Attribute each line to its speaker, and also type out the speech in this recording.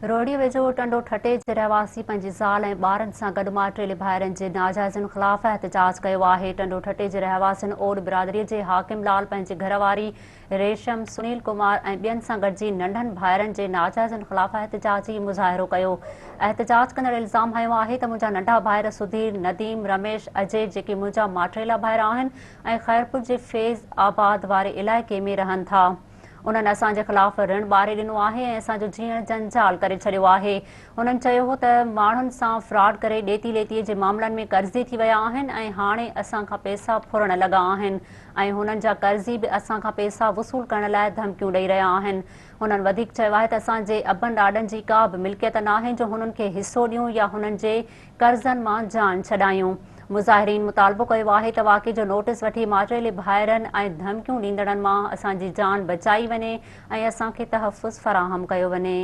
Speaker 1: रोहड़ीअ वेझो टंडो ठटे जे रहवासी पंहिंजी ज़ाल ऐं ॿारनि सां गॾु माटेले भाइरनि जे नाजाइज़नि ख़िलाफ़ एहतजाज कयो आहे। टंडो ठटे जे रहवासियुनि ओड बिरादरीअ जे हाकिम लाल पंहिंजी घरवारी रेशम, सुनील कुमार ऐं ॿियनि सां गॾिजी नंढनि भाइरनि जे नाजाइज़नि ख़िलाफ़ एहतजाजी मुज़ाहिरो कयो। एहतजाज कंदड़ इल्ज़ाम हयो आहे त मुंहिंजा नंढा भाइर सुधीर, नदीम, रमेश, अजय जेके मुंहिंजा माटेला भाइर आहिनि ऐं ख़ैरपुर जे फैज़ आबाद वारे इलाइक़े में रहनि था। उन्हनि असांजे ख़िलाफ़ ऋण ॿारे ॾिनो आहे ऐं असांजो जीअण जंजाल करे छॾियो आहे। उन्हनि चयो हो त माण्हुनि सां फ्रॉड करे ॾेती लेतीअ जे मामलनि में कर्ज़ी थी विया आहिनि ऐं हाणे असां खां पैसा फुरण लॻा आहिनि ऐं हुननि जा कर्ज़ी बि असां खां पैसा वसूल करण लाइ धमकियूं ॾेई रहिया आहिनि। हुननि वधीक चयो आहे त असांजे अबनि ॾाॾनि जी का बि मिल्कियत नाहे जो हुननि खे हिसो ॾियूं या हुननि जे कर्ज़नि मां जान छॾायूं। मुज़ाहिरीन मुतालबो कयो आहे त वाक़े जो नोटिस वठी माटेले भाइरनि ऐं धमकियूं ॾींदड़नि मां असांजी जान बचाई वञे ऐं असांखे तहफ़ुज़ फ़राहम कयो वञे।